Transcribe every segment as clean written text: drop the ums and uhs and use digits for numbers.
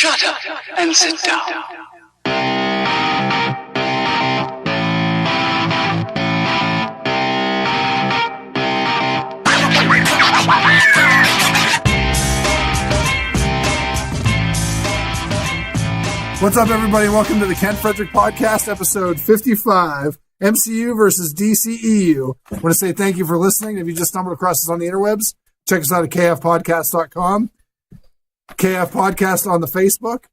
Shut up and sit down. What's up, everybody? Welcome to the Ken Frederick Podcast, episode 55, MCU versus DCEU. I want to say thank you for listening. If you just stumbled across us on the interwebs, check us out at kfpodcast.com, KF Podcast on the Facebook,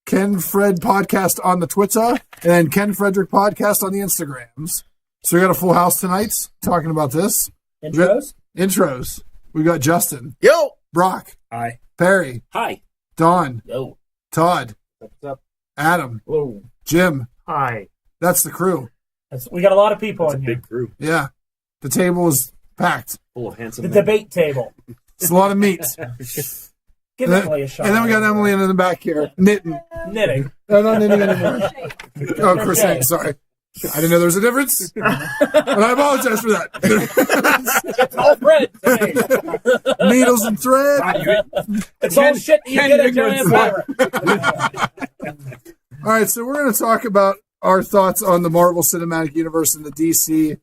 Ken Fred Podcast on the Twitter, and Ken Frederick Podcast on the Instagrams. So we got a full house tonight talking about this. Intros. We got Justin. Yo. Broc. Hi. Perry. Hi. Don. Yo. Todd. What's up? Adam. Hello. Jim. Hi. That's the crew. We got a lot of people That's in a here. big crew. Yeah. The table is packed. Full of handsome The men. debate table. It's a lot of meat. Give Emily a shot. And then we got Emily in the back here, knitting. Knitting. No, not knitting anymore. Oh, crocheting, sorry. I didn't know there was a difference. And I apologize for that. It's all thread today. Needles and thread. It's all shit that you get at Giant Pirate. All right, so we're going to talk about our thoughts on the Marvel Cinematic Universe and the DC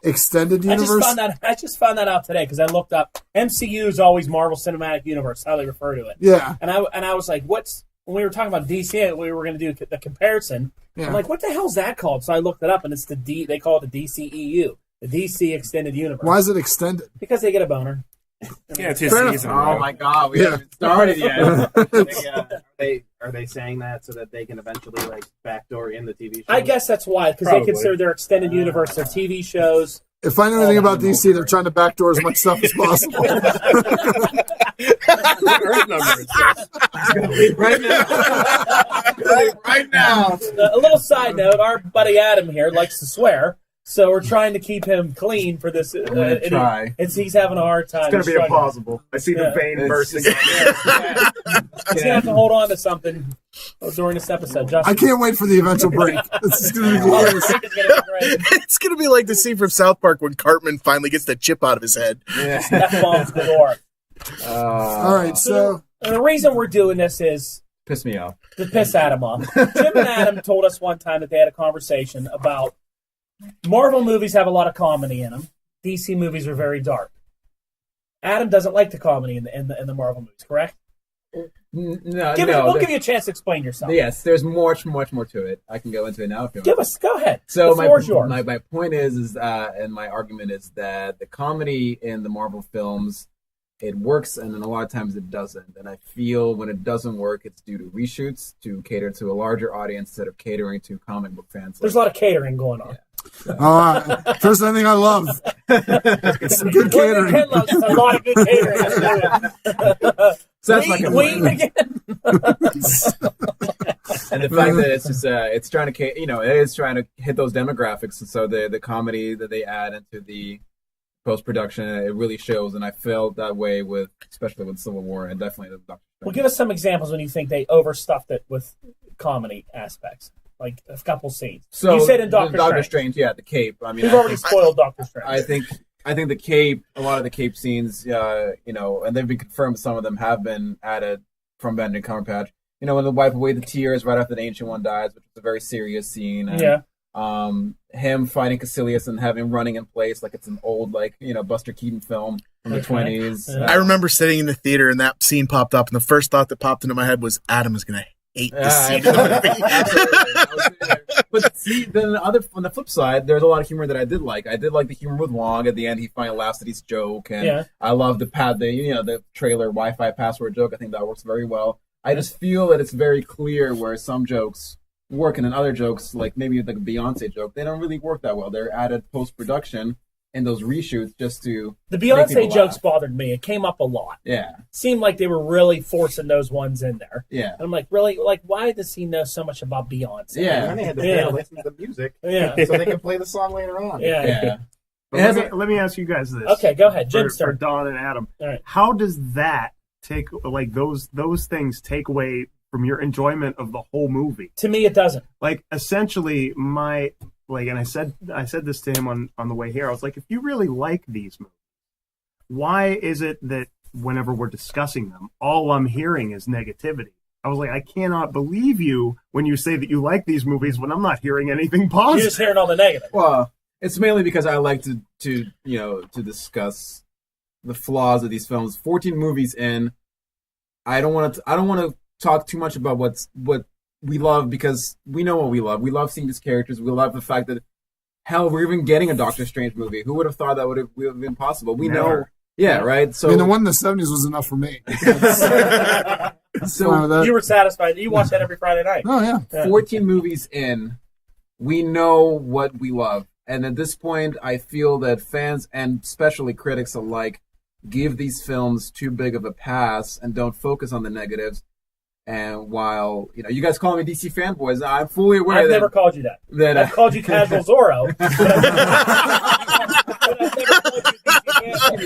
Extended Universe. I just found that out today because I looked up. MCU is always Marvel Cinematic Universe, how they refer to it. Yeah. And I was like, when we were talking about DC, we were going to do the comparison. Yeah. I'm like, what the hell's that called? So I looked it up, and it's they call it the DCEU, the DC Extended Universe. Why is it extended? Because they get a boner. Yeah, it's his Fair season. enough. Oh my God, we haven't started yet. Are they saying that so that they can eventually like backdoor in the TV show? I guess that's why, because they consider their extended universe, their TV shows. If I know anything about DC, they're trying to backdoor as much stuff as possible. Earth number is right now. Right now. A little side note: our buddy Adam here likes to swear, so we're trying to keep him clean for this. Try. He's having a hard time. It's going to be struggling. impossible. I see the vein bursting. He's gonna have to hold on to something during this episode. Justin. I can't wait for the eventual break. This is going to be glorious. It's going to be like the scene from South Park when Cartman finally gets the chip out of his head. F-bombs galore. All right, so And the reason we're doing this is Piss me off. to piss Adam off. Jim and Adam told us one time that they had a conversation about Marvel movies have a lot of comedy in them. DC movies are very dark. Adam doesn't like the comedy in the Marvel movies, correct? No, We'll give you a chance to explain yourself. Yes, there's much more to it. I can go into it now if you want. Go ahead. So the floor is yours. my point is and my argument is that the comedy in the Marvel films, it works, and then a lot of times it doesn't. And I feel when it doesn't work, it's due to reshoots to cater to a larger audience instead of catering to comic book fans. There's a lot of catering going on. first thing I love. It's some good catering. Ken loves a lot of good catering. So that's my Wait complaint. again. And the fact that it's just it's trying to it is trying to hit those demographics, and so the comedy that they add into the post-production, it really shows. And I felt that way especially with Civil War and definitely the Doctor Strange. Well, give us some examples when you think they overstuffed it with comedy aspects, like a couple scenes. So you said in Doctor Strange, yeah, the cape. I mean, You've already spoiled Doctor Strange. I think the cape, a lot of the cape scenes, and they've been confirmed. Some of them have been added from Benedict Cumberbatch. When they wipe away the tears right after the Ancient One dies, which is a very serious scene. And, yeah. Him fighting Caecilius and having running in place like it's an old Buster Keaton film from the 20s. I remember sitting in the theater and that scene popped up, and the first thought that popped into my head was Adam is going to hate this scene in the movie. But see, then on the flip side, there's a lot of humor that I did like. I did like the humor with Wong. At the end, he finally laughs at his joke, and I love the trailer Wi-Fi password joke. I think that works very well. I just feel that it's very clear where some jokes work, and then other jokes, like maybe like a Beyonce joke, they don't really work that well. They're added post-production and those reshoots just to the Beyonce jokes bothered me. It came up a lot. Yeah. Seemed like they were really forcing those ones in there. Yeah. And I'm like, really? Like, why does he know so much about Beyonce? Yeah. And they had to pay to listen to the music so they can play the song later on. Yeah. Let me ask you guys this. Okay, go ahead. Jim's for turn. Don and Adam. All right. How does that take, like, those things take away from your enjoyment of the whole movie? To me, it doesn't. Like, essentially, and I said this to him on the way here. I was like, if you really like these movies, why is it that whenever we're discussing them, all I'm hearing is negativity? I was like, I cannot believe you when you say that you like these movies when I'm not hearing anything positive. You're just hearing all the negative. Well, it's mainly because I like to discuss the flaws of these films. 14 movies in, I don't want to talk too much about what we love, because we know what we love. We love seeing these characters. We love the fact that, hell, we're even getting a Doctor Strange movie. Who would have thought that would have been possible? We know. Yeah, right? So, I mean, the one in the 70s was enough for me. So you were satisfied. You watch that every Friday night. Oh, yeah. 14 movies in, we know what we love. And at this point, I feel that fans and especially critics alike give these films too big of a pass and don't focus on the negatives. And while, you guys call me DC fanboys, I'm fully aware I've never called you that. I've called you Casual Zorro.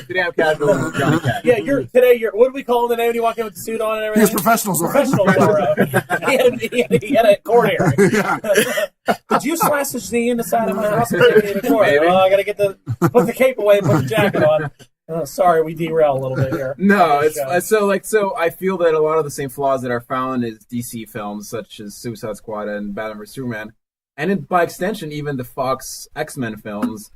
Today I'm casual Johnny Cat. Yeah, today what do we call him today when you walk in with the suit on and everything? He was professional Zorro. Professional Zorro. He had a court hearing. Yeah. Did you slash the Z in the side of my house? Well, I got to put the cape away and put the jacket on. Oh, sorry, we derail a little bit here. No, it's so I feel that a lot of the same flaws that are found in DC films, such as Suicide Squad and Batman vs Superman, and by extension even the Fox X-Men films,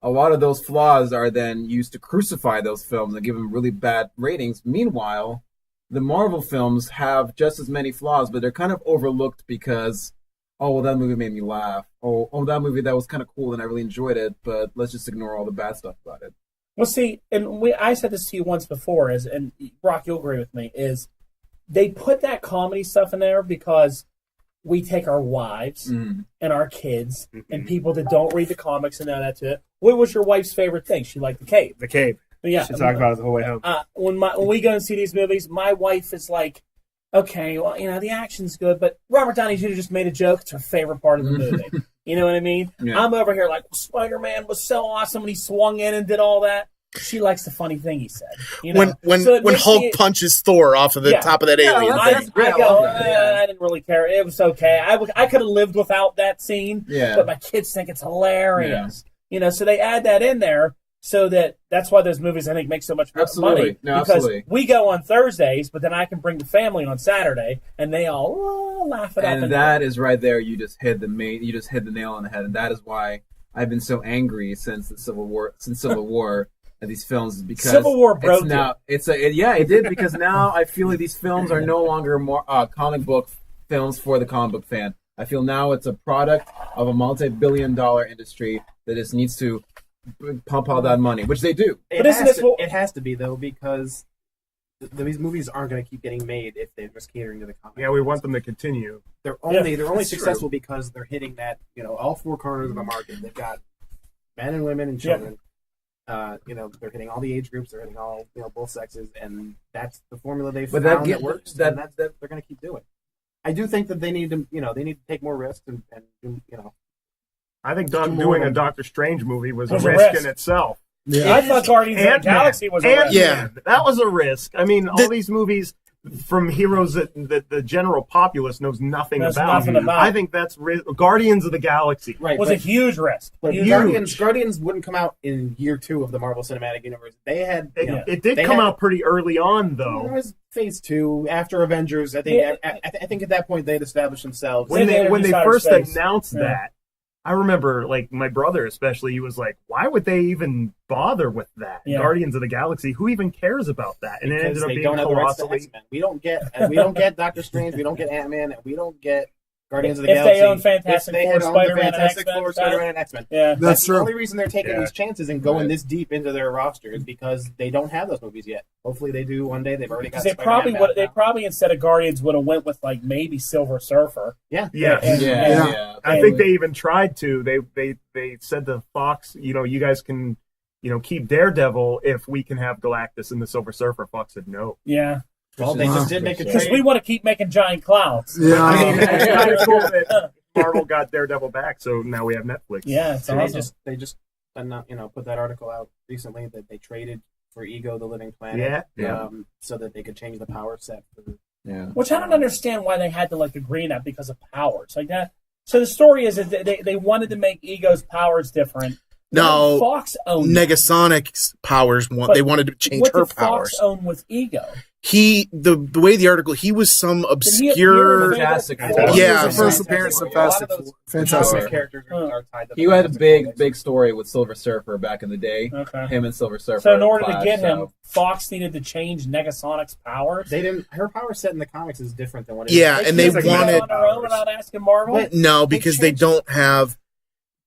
a lot of those flaws are then used to crucify those films and give them really bad ratings. Meanwhile, the Marvel films have just as many flaws, but they're kind of overlooked because, oh, well, that movie made me laugh. Oh, that movie, that was kind of cool and I really enjoyed it, but let's just ignore all the bad stuff about it. Well, see, and I said this to you once before, and Brock, you'll agree with me, is they put that comedy stuff in there because we take our wives and our kids and people that don't read the comics and know that's it. What was your wife's favorite thing? She liked The Cave. The Cave. Yeah. She talked about it the whole way home. When we go and see these movies, my wife is like, okay, well, the action's good, but Robert Downey Jr. just made a joke. It's her favorite part of the movie. You know what I mean? Yeah. I'm over here like, well, Spider-Man was so awesome when he swung in and did all that. She likes the funny thing he said. When Hulk punches Thor off of the top of that alien. I didn't really care. It was okay. I could have lived without that scene, but my kids think it's hilarious. Yeah. So they add that in there so that's why those movies, I think, make so much money. No, because we go on Thursdays, but then I can bring the family on Saturday, and they all laugh it up. And that is right there. You just hit the nail on the head, and that is why I've been so angry since Civil War. At these films is because Civil War broke it did, because now I feel like these films are no longer more comic book films for the comic book fan. I feel now it's a product of a multi-billion-dollar industry that just needs to pump all that money, which they do. It has to be, though, because these movies aren't going to keep getting made if they're just catering to the comic. Yeah, we want them to continue. They're only successful because they're hitting that, all four corners of the market. They've got men and women and children. They're hitting all the age groups. They're hitting all both sexes, and that's the formula they've found that works. That they're going to keep doing. I do think that they need to take more risks and I think doing a Doctor Strange movie was a risk in itself. Yeah. I thought Guardians of the Galaxy was a risk. Yeah, that was a risk. I mean, all these movies from heroes that the general populace knows nothing about. I think that's Guardians of the Galaxy was a huge risk. But Guardians wouldn't come out in year 2 of the Marvel Cinematic Universe. It did come out pretty early on, though. It was Phase 2 after Avengers. I think at that point they had established themselves. When they first announced that, I remember, like, my brother especially, he was like, why would they even bother with that? Yeah. Guardians of the Galaxy, who even cares about that? And because it ended up being don't have the rights to X-Men. We don't get Doctor Strange, we don't get Ant-Man, and we don't get Guardians of the Galaxy. If they own Fantastic Four, Spider-Man, and X-Men. Yeah. That's true. The only reason they're taking these chances and going this deep into their roster is because they don't have those movies yet. Hopefully they do one day. They've already got Spider-Man. They probably instead of Guardians would have went with like maybe Silver Surfer. Yeah. I think they even tried to. They said to Fox, you guys can, keep Daredevil if we can have Galactus and the Silver Surfer. Fox said no. Yeah. Well, they just did make a because we want to keep making giant clouds. Yeah, I mean, it's kind of cool that Marvel got Daredevil back, so now we have Netflix. Yeah, it's awesome. They just put that article out recently that they traded for Ego, the Living Planet, so that they could change the power set. Which I don't understand why they had to agree on that because of powers like that. So the story is that they wanted to make Ego's powers different. No, Fox owned Negasonic's powers. They wanted to change her powers. What did Fox own with Ego? the way the article, he was some obscure. Fantastic. Yeah. His first appearance in Fantastic characters are tied to He had a big story with Silver Surfer back in the day. Okay. Him and Silver Surfer. So in order to clash, get him, so- Fox needed to change Negasonic's powers. They didn't. Her power set in the comics is different than what it Yeah, is. and they can't do wanted- it on their own without asking Marvel. But- No, because they changed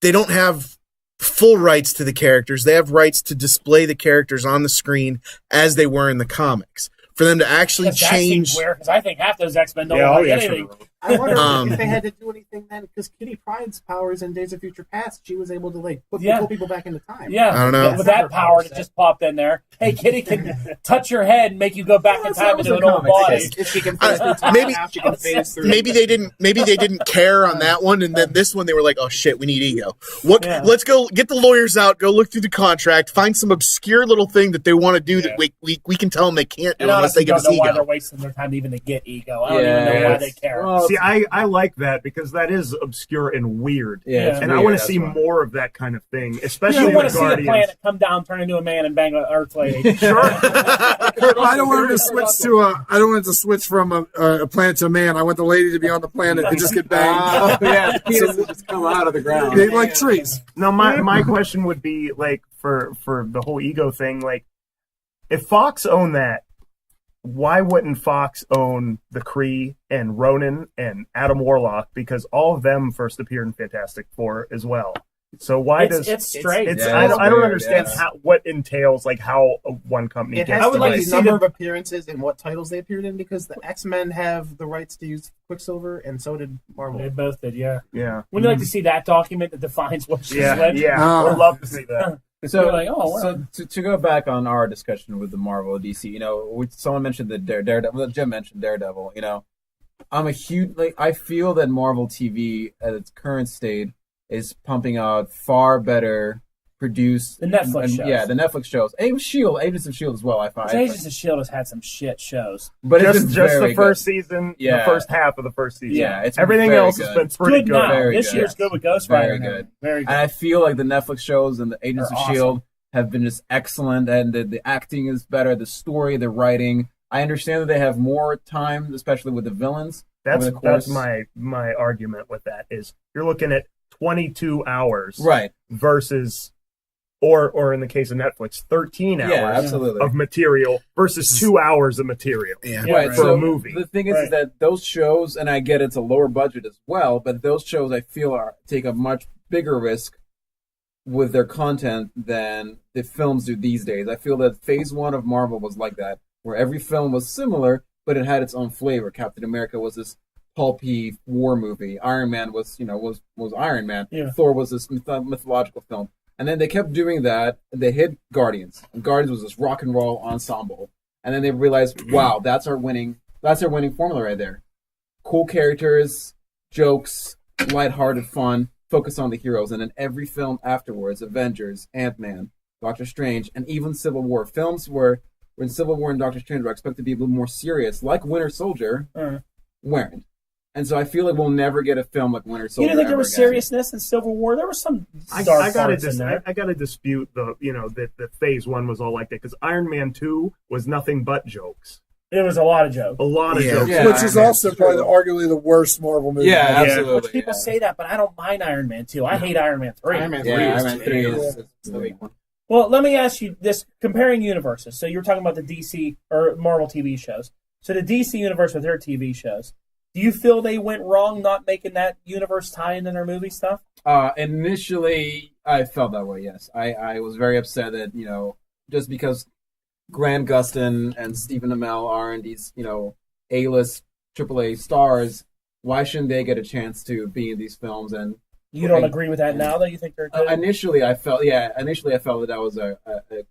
don't have full rights to the characters. They have rights to display the characters on the screen as they were in the comics. For them to actually change. Because I think half those X-Men don't Yeah, look oh, like yeah, anything. sure. I wonder Um, if they had to do anything then, because Kitty Pryde's powers in Days of Future Past, she was able to pull people back into time. Yeah, I don't know. with that power that just popped in there. Hey, Kitty can touch your head and make you go back in time into an old body. If she can phase through time, maybe- now she can phase through. Maybe they didn't care on that one, and then this one they were like, "Oh shit, we need Ego." Yeah. Let's go get the lawyers out, go look through the contract, find some obscure little thing that they want to do that we can tell them they can't do And unless they honestly, give don't us know why they're Ego. wasting their time even to get Ego. I don't even know Yeah, why they care. Well, See, I like that because that is obscure and weird. yeah, it's And I weird, want to that's see why. more of that kind of thing, You especially want to with see the Guardians. planet come down, turn into a man, and bang an Earth lady. Sure. I don't want him to switch to I don't want it to switch from a planet to a man. I want the lady to be on the planet and just get banged. Yeah, penises just come out of the ground. They like trees. Now, my question would be for the whole Ego thing, if Fox owned that, why wouldn't Fox own the Kree and Ronan and Adam Warlock? Because all of them first appeared in Fantastic Four as well. So why does it's straight? I don't weird, understand what entails how one company It gets. has would to like be to the see number the- of appearances and what titles they appeared in, because the X-Men have the rights to use Quicksilver, and so did Marvel. They both did, yeah. Yeah. Wouldn't you like to see that document that defines what she's Yeah. lived? Yeah. Oh. I'd love to see that. So, You're like, oh, wow. to go back on our discussion with the Marvel DC, someone mentioned the Daredevil. Jim mentioned Daredevil. I'm a huge I feel that Marvel TV at its current state is pumping out far better produced The Netflix shows. Yeah, the Netflix shows. Agents of Shield as well. I find. Agents of S.H.I.E.L.D. has had some shit shows. but it's Just been very the first good. season, Yeah. the first half of the first season. Yeah, it's everything very else good. has been pretty Good good. now. Very This good. year's good with Ghost Rider. Very good. Very good. And I feel like the Netflix shows and the Agents They're of awesome. S.H.I.E.L.D. have been just excellent, and the acting is better, the story, the writing. I understand that they have more time, especially with the villains. That's over the course. my argument with that is you're looking at 22 hours Right. versus or in the case of Netflix 13 hours Yeah, absolutely. of material versus 2 hours of material. Yeah. Yeah, Right, right. For so a movie. the thing is Right. that those shows, and I get it's a lower budget as well, but those shows I feel take a much bigger risk with their content than the films do these days. I feel that Phase 1 of Marvel was like that, where every film was similar, but it had its own flavor. Captain America was this pulpy war movie. Iron Man was Iron Man. Yeah. Thor was this mythological film. And then they kept doing that. And they hit Guardians. And Guardians was this rock and roll ensemble. And then they realized, wow, that's our winning formula right there. Cool characters, jokes, lighthearted fun, focus on the heroes. And then every film afterwards, Avengers, Ant-Man, Doctor Strange, and even Civil War. Films where when Civil War and Doctor Strange were expected to be a little more serious, like Winter Soldier, weren't. And so I feel like we'll never get a film like Winter Soldier. You didn't think there ever was again. seriousness in Civil War? There was some I dark gotta parts in there. I gotta dispute that Phase 1 was all like that because Iron Man 2 was nothing but jokes. There was a lot of jokes. A lot of Yeah. jokes. Yeah. Which is Iron also Man. probably arguably the worst Marvel movie. Yeah, Yeah. absolutely. Which people yeah. say that, but I don't mind Iron Man 2. I hate Iron Man 3. Iron Man 3 Yeah, is Iron Man 3 yeah. is the weak one. Well, let me ask you this: comparing universes. So you were talking about the DC or Marvel TV shows. So the DC universe with their TV shows. Do you feel they went wrong not making that universe tie into their movie stuff? Initially, I felt that way, yes. I was very upset that, just because Grant Gustin and Stephen Amell are in these, A-list AAA stars, why shouldn't they get a chance to be in these films? And You don't agree with that now, though? You think they're good? initially I felt that was a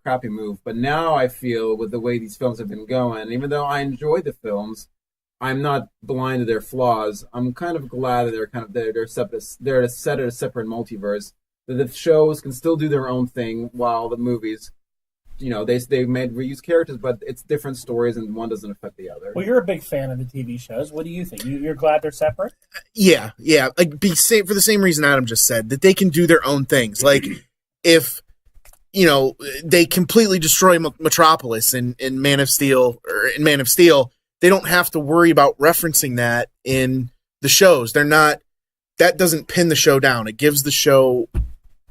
crappy move, but now I feel with the way these films have been going, even though I enjoy the films, I'm not blind to their flaws. I'm kind of glad that they're set at a separate multiverse. That the shows can still do their own thing while the movies, they made reuse characters, but it's different stories and one doesn't affect the other. Well, you're a big fan of the TV shows. What do you think? You're glad they're separate? Yeah. For the same reason Adam just said, that they can do their own things. Like, if they completely destroy Metropolis in Man of Steel they don't have to worry about referencing that in the shows. That doesn't pin the show down. It gives the show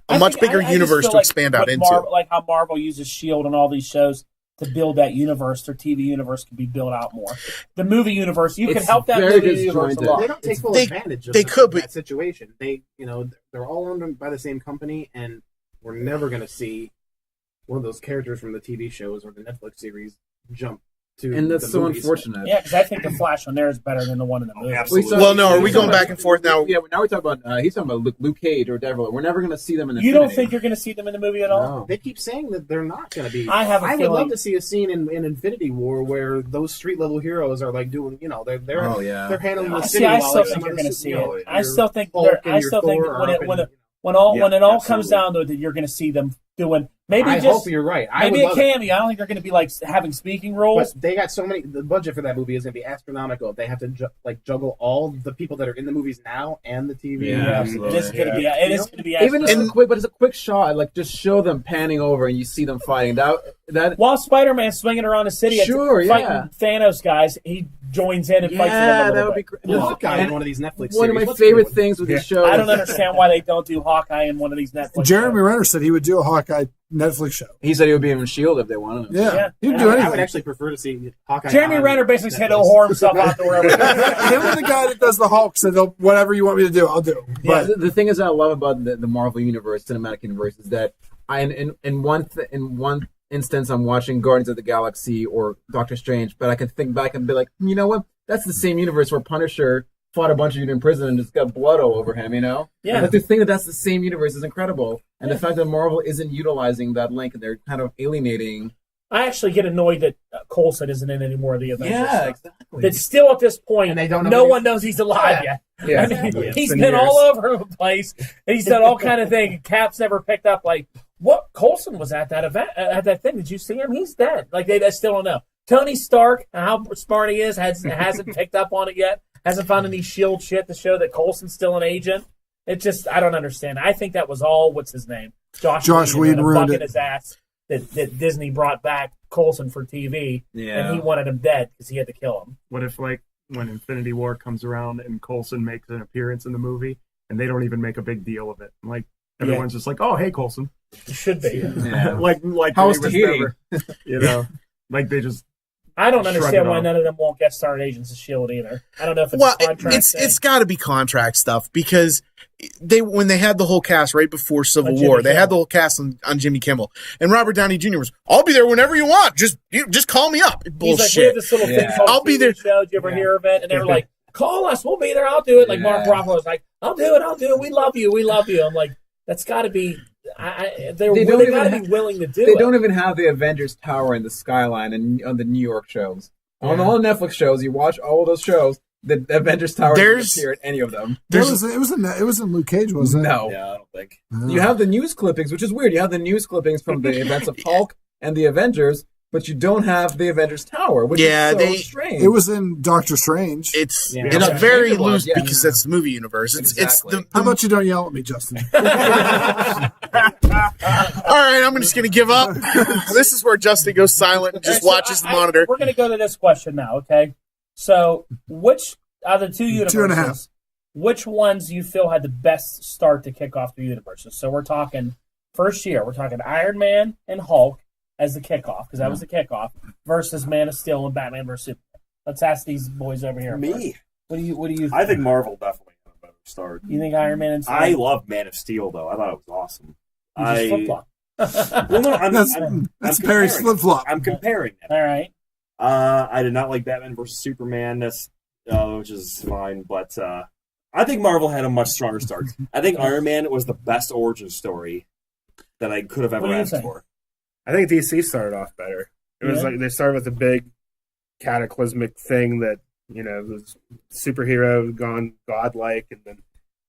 a much bigger universe to expand out into. Like how Marvel uses S.H.I.E.L.D. and all these shows to build that universe. Their TV universe can be built out more. The movie universe, you can help that movie universe a lot. They don't take full advantage of that situation. They're all owned by the same company, and we're never going to see one of those characters from the TV shows or the Netflix series jump to. And that's the so movies. unfortunate. Yeah, because I think the Flash on there is better than the one in the movie. Absolutely. Well, no, are we going back and forth now? Yeah, now we're talking about he's talking about Luke Cage or Daredevil. We're never going to see them in the. You don't think you're going to see them in the movie at all? No. They keep saying that they're not going to be. I would love to see a scene in Infinity War where those street level heroes are like doing, they're handling the city. I while still like think some you're of going to the, see you it. know, I still think when it all comes down to it, that you're going to see them doing I hope you're right. Maybe a cameo. I don't think they're going to be like having speaking roles. But they got so many. The budget for that movie is going to be astronomical. If they have to juggle all the people that are in the movies now and the TV. Yeah, absolutely. It is going to be. It is going to be. Even it's a quick shot. Like just show them panning over and you see them fighting. That while Spider-Man's swinging around the city, fighting Thanos guys, he joins in and fights with them. That would be great. Hawkeye in one of these Netflix. One of my favorite things with these shows. I don't understand why they don't do Hawkeye in one of these Netflix. Jeremy Renner said he would do a Hawkeye Netflix show. He said he would be in S.H.I.E.L.D. if they wanted him. Yeah. He'd do anything. I would actually prefer to see Hawkeye. Jeremy Renner basically said he'll whore himself out to wherever. Him and the guy that does the Hulk said, whatever you want me to do, I'll do. But the thing is that I love about the Marvel Universe, cinematic universe, is that in one instance I'm watching Guardians of the Galaxy or Doctor Strange, but I can think back and be like, you know what? That's the same universe where Punisher fought a bunch of dudes in prison and just got blood all over him, Yeah. And to think that's the same universe is incredible. And the fact that Marvel isn't utilizing that link and they're kind of alienating. I actually get annoyed that Coulson isn't in any more of the Avengers. Yeah, exactly. That still at this point, and they don't no one knows he's alive yet. Yeah. I mean, he's been all over the place, and he's done all kind of things. Cap's never picked up, like, what? Coulson was at that event, at that thing. Did you see him? He's dead. Like, they still don't know. Tony Stark, how smart he is, hasn't picked up on it yet. Hasn't found any S.H.I.E.L.D. shit to show that Coulson's still an agent. It just, I don't understand. I think that was all, what's his name? Josh Whedon bucking his ass that Disney brought back Coulson for TV, and he wanted him dead because he had to kill him. What if, like, when Infinity War comes around and Coulson makes an appearance in the movie, and they don't even make a big deal of it? Like, everyone's just like, oh, hey, Coulson. It should be. Yeah. like how was Tahiti? Like they just... I don't understand why none of them won't get starred agents of S.H.I.E.L.D. either. I don't know if it's a contract thing. It's got to be contract stuff because when they had the whole cast right before Civil War, they had the whole cast on Jimmy Kimmel, and Robert Downey Jr. was, I'll be there whenever you want. Just call me up. Bullshit. He's like, we have this little thing called I'll be there. Show. Did you ever hear of it? And they were like, call us. We'll be there. I'll do it. Like Mark Ruffalo was like, I'll do it. We love you. I'm like, that's got to be. They got to be willing to do it. They don't even have the Avengers Tower in the skyline on the New York shows. On all Netflix shows, you watch all of those shows, the Avengers Tower doesn't appear at any of them. It was in Luke Cage, wasn't it? No. Yeah, I don't think. You have the news clippings, which is weird. You have the news clippings from the events of Hulk and the Avengers, but you don't have the Avengers Tower, which is so strange. It was in Doctor Strange. It's very loose because that's the movie universe. How about you don't yell at me, Justin? All right, I'm just going to give up. This is where Justin goes silent and just watches the monitor. We're going to go to this question now, okay? So, which are the two universes? 2.5. Which ones you feel had the best start to kick off the universes? So we're talking first year. We're talking Iron Man and Hulk as the kickoff, because that was the kickoff, versus Man of Steel and Batman vs. Superman. Let's ask these boys over here. Me? What do you think? I think Marvel definitely had a better start. You think Iron Man and Steel? I love Man of Steel, though. I thought it was awesome. You just flip-flop. Well, no, that's Perry's flip-flop. I'm comparing them. All right. I did not like Batman vs. Superman, which is fine, but I think Marvel had a much stronger start. I think Iron Man was the best origin story that I could have ever asked for. I think DC started off better. It was like they started with a big cataclysmic thing that, was superhero gone godlike, and then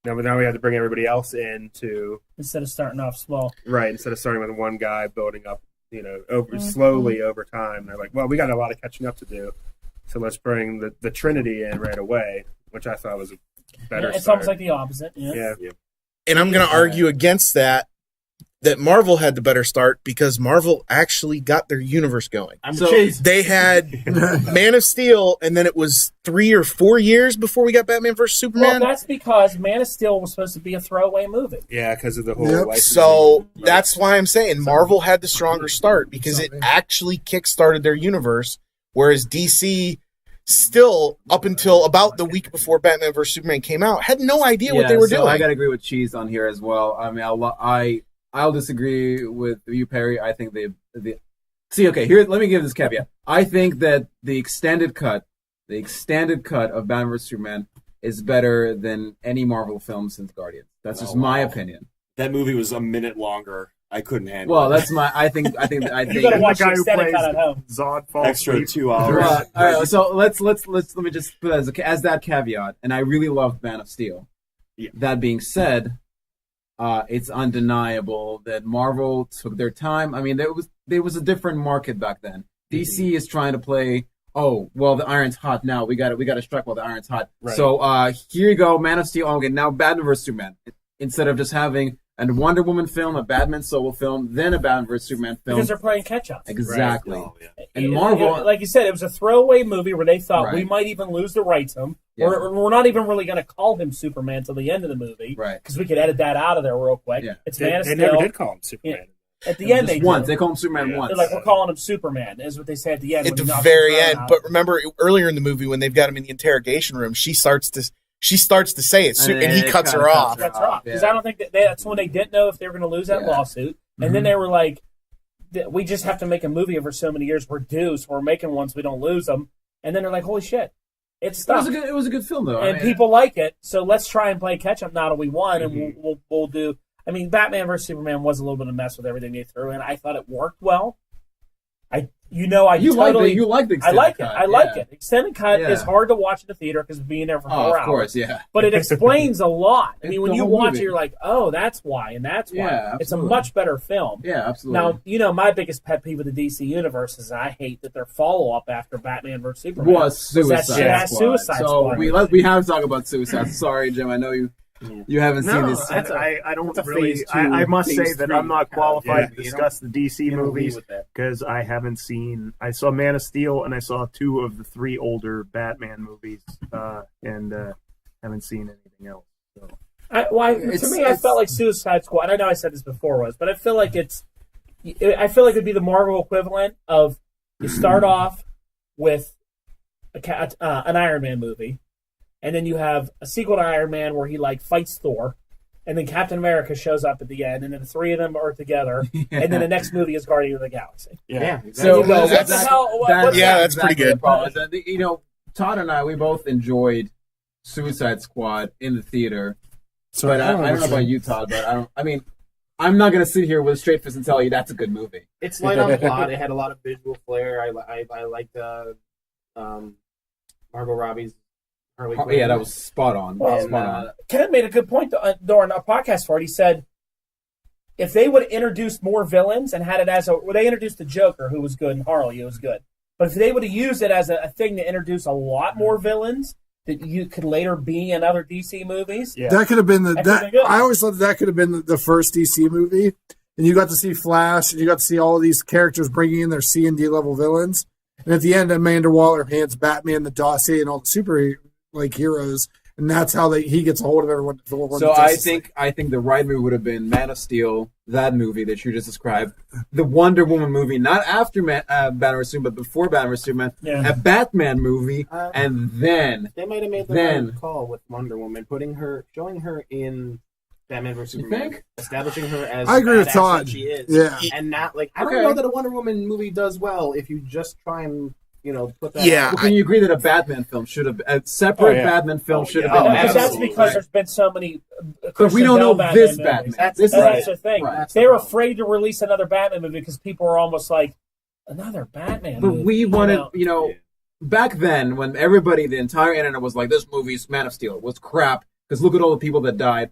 now we had to bring everybody else in to... Instead of starting off small. Right, instead of starting with one guy building up, slowly over time. They're like, well, we got a lot of catching up to do, so let's bring the Trinity in right away, which I thought was a better It's start. almost like the opposite. Yeah. And I'm going to argue against that. that Marvel had the better start because Marvel actually got their universe going. So they had Man of Steel, and then it was 3 or 4 years before we got Batman vs. Superman. Well, that's because Man of Steel was supposed to be a throwaway movie. Yeah, because of the whole licensing. So that's why I'm saying Marvel had the stronger start because it actually kickstarted their universe, whereas DC still, up until about the week before Batman vs. Superman came out, had no idea what they were doing. I got to agree with Cheese on here as well. I mean, I'll disagree with you, Perry. I think here, let me give this caveat. I think that the extended cut of Batman vs. Superman is better than any Marvel film since Guardians. That's just my opinion. That movie was a minute longer. I couldn't handle. Well, it. that's my. I think. You gotta watch the extended cut at home. Zod falls Extra asleep. 2 hours. All right, so let me just put it as that caveat. And I really loved Man of Steel. Yeah. That being said, it's undeniable that Marvel took their time. I mean, there was a different market back then. DC is trying to play. Oh well, the iron's hot now. We got to strike while the iron's hot. Right. So here you go, Man of Steel. Okay, now Batman vs Superman. Instead of just having a Wonder Woman film, a Batman solo film, then a Batman vs Superman film. Because they're playing catch up. Exactly. Right. Oh, yeah. And Marvel, like you said, it was a throwaway movie where they thought we Right. might even lose the rights to him. Yeah. We're not even really going to call him Superman till the end of the movie, Right. Because we could edit that out of there real quick. Yeah. It's Man of They Steel. never did call him Superman. At the end, just they once did. they call him Superman once. They're like, we're calling him Superman, is what they say at the end. At when the he knocks very the throne end. out. But remember, earlier in the movie when they've got him in the interrogation room, she starts to say it, and he cuts her off. That's right. Because I don't think that's when they didn't know if they were going to lose that lawsuit. And then they were like, we just have to make a movie over so many years. We're due, so we're making one so we don't lose them. And then they're like, holy shit. It's stuff. It was a good film, though. And people like it, so let's try and play catch up now that we won, and we'll do. I mean, Batman vs Superman was a little bit of a mess with everything they threw in. I thought it worked well. You like the extended cut. I like it. Extended cut is hard to watch in the theater because of being there for 4 hours. Of course, yeah. But it explains a lot. I mean, when the you whole watch movie. it, you're like, oh, that's why, and that's why. Yeah, it's a absolutely. much better film. Yeah, absolutely. Now, my biggest pet peeve with the DC universe is I hate that their follow-up after Batman vs Superman was Suicide Squad. Suicide Squad. So we have to talk about Suicide. Sorry, Jim. I know you haven't seen this. I don't That's a really. phase two, I must say phase that three I'm not qualified to you discuss the DC don't movies agree with that. because I haven't seen. I saw Man of Steel and I saw 2 of the 3 older Batman movies, and haven't seen anything else. So. I felt like Suicide Squad. I know I said this before, but I feel like it'd be the Marvel equivalent of you start off with an Iron Man movie, and then you have a sequel to Iron Man where he fights Thor, and then Captain America shows up at the end, and then the 3 of them are together, and then the next movie is Guardian of the Galaxy. Yeah. So that's pretty good. You know, Todd and I, we both enjoyed Suicide Squad in the theater. But I don't know about you, Todd. But I'm not gonna sit here with a straight fist and tell you that's a good movie. It's light on plot. It had a lot of visual flair. I liked Margot Robbie's Harley Quinn. Yeah, that was spot on. Ken made a good point during our podcast for it. He said if they would have introduced more villains and had it they introduced the Joker, who was good, and Harley, who was good. But if they would have used it as a thing to introduce a lot more villains that you could later be in other DC movies, that could have been good. I always thought that could have been the first DC movie, and you got to see Flash, and you got to see all of these characters bringing in their C and D level villains. And at the end, Amanda Waller hands Batman the dossier and all the super heroes, and that's how he gets a hold of everyone. So I think the right move would have been Man of Steel, that movie that you just described, the Wonder Woman movie, not after Batman vs Superman, but before Batman vs Superman, a Batman movie, and then they might have made the right call with Wonder Woman, showing her in Batman vs Superman, establishing her as I agree with Todd. She is, and not I don't know that a Wonder Woman movie does well if you just try and put that. Yeah, can you agree that a Batman film should have a separate Batman film should have been? That's because there's been so many. But we don't know this Batman. That's the thing. They were afraid to release another Batman movie because people were almost like another Batman movie. But we wanted, back then when the entire internet was like, this movie's Man of Steel was crap because look at all the people that died.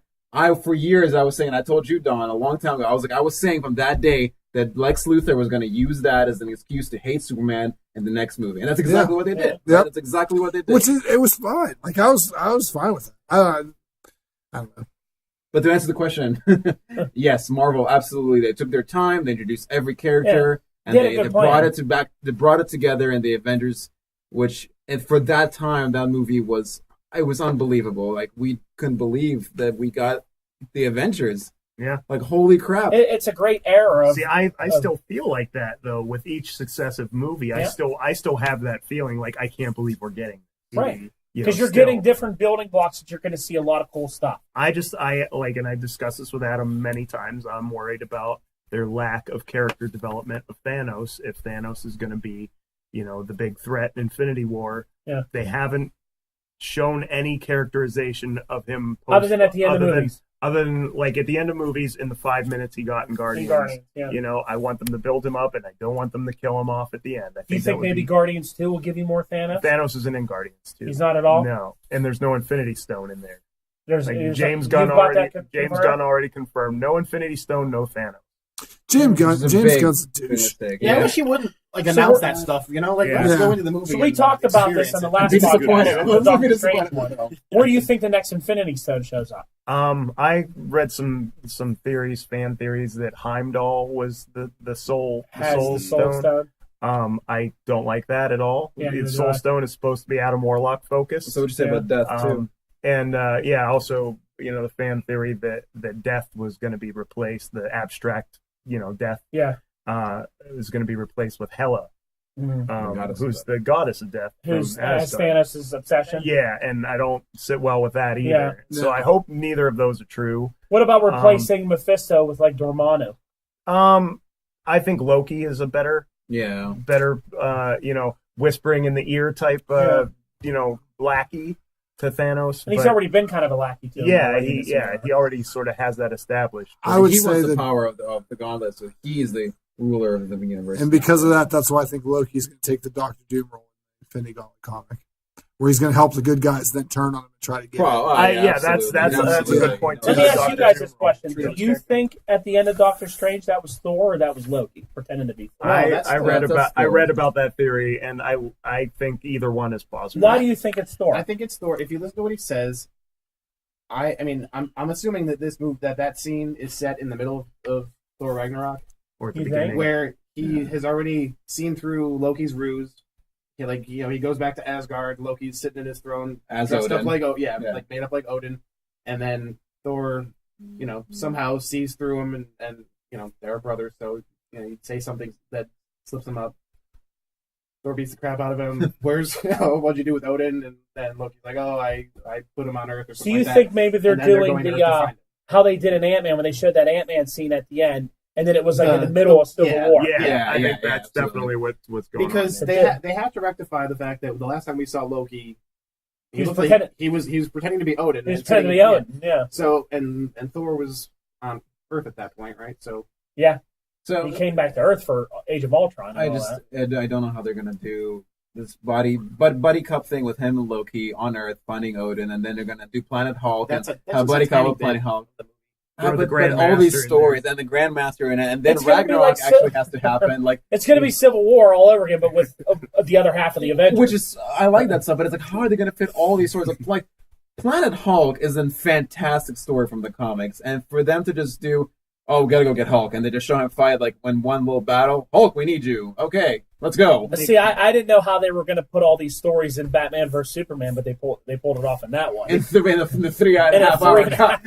For years I was saying, I told you, Don, a long time ago, I was saying from that day that Lex Luthor was going to use that as an excuse to hate Superman in the next movie, and that's exactly what they did. Yeah. Right? That's exactly what they did. It was fine. I was fine with it. I don't know. But to answer the question, yes, Marvel absolutely. They took their time. They introduced every character, and they brought it to back. They brought it together in the Avengers, and for that time, that movie was unbelievable. Like we couldn't believe that we got the Avengers. Yeah. Like holy crap! It's a great era. See, I still feel like that though. With each successive movie, I still have that feeling like I can't believe we're getting right. Because you're getting different building blocks that you're going to see a lot of cool stuff. I discussed this with Adam many times. I'm worried about their lack of character development of Thanos. If Thanos is going to be, the big threat in Infinity War, they haven't shown any characterization of him other than at the end of movies. Other than like at the end of movies, in the 5 minutes he got in Guardians, I want them to build him up, and I don't want them to kill him off at the end. Do you think maybe Guardians 2 will give you more Thanos? Thanos isn't in Guardians 2. He's not at all? No, and there's no Infinity Stone in there. There's James Gunn already confirmed no Infinity Stone, no Thanos. James Gunn's a douche. Yeah, I wish he wouldn't announce that stuff. Let's go into the movie. So we talked about this on the last podcast, the Doctor Strange one. Where do you think the next Infinity Stone shows up? I read some theories, fan theories, that Heimdall was the Soul Stone. I don't like that at all. The Soul Stone is supposed to be Adam Warlock focused. So what you say about Death too? And also the fan theory that Death was going to be replaced, the abstract Death. Is going to be replaced with Hela. Who's the goddess of death. Who's Thanos' obsession. Yeah, and I don't sit well with that either. Yeah. So I hope neither of those are true. What about replacing Mephisto with like Dormammu? I think Loki is a better whispering in the ear type lackey to Thanos. And he's already been kind of a lackey to him. He already sort of has that established. I would say wants the power of the gauntlet, so he is the ruler of the universe. And because of that, that's why I think Loki's going to take the Doctor Doom role in the Infinity Gauntlet comic, where he's going to help the good guys, then turn on him and try to get that's a good point. Let me ask you guys this question. Do you think at the end of Doctor Strange that was Thor or that was Loki pretending to be Thor? I read about that theory, and I think either one is possible. Why do you think it's Thor? I think it's Thor. If you listen to what he says, I'm assuming that this move that scene is set in the middle of Thor Ragnarok. Or at the beginning. Where he has already seen through Loki's ruse. He goes back to Asgard. Loki's sitting in his throne, dressed up like like made up like Odin, and then Thor, somehow sees through him, and they're brothers, so he'd say something that slips him up. Thor beats the crap out of him. Where's what'd you do with Odin? And then Loki's like, I put him on Earth or something. Do you think maybe they're doing how they did in Ant-Man when they showed that Ant-Man scene at the end? And then it was like in the middle of Civil War. I think that's definitely what's going on. Because they have to rectify the fact that the last time we saw Loki, he was pretending to be Odin. He was pretending to be Odin. Yeah. So and Thor was on Earth at that point, right? So so he came back to Earth for Age of Ultron. I don't know how they're gonna do this buddy cup thing with him and Loki on Earth finding Odin, and then they're gonna do Planet Hulk buddy cup with Planet Hulk. But all these stories and the Grandmaster in it, and then Ragnarok actually has to happen. Like it's going to be Civil War all over again, but with the other half of the Avengers. Which is, I like that stuff, but it's like, how are they going to fit all these stories? Like Planet Hulk is a fantastic story from the comics, and for them to just do, we gotta go get Hulk, and they just show him fight like when one little battle, Hulk, we need you. Okay, let's go. See, I didn't know how they were going to put all these stories in Batman vs Superman, but they pulled it off in that one. In the 3.5 hour cut.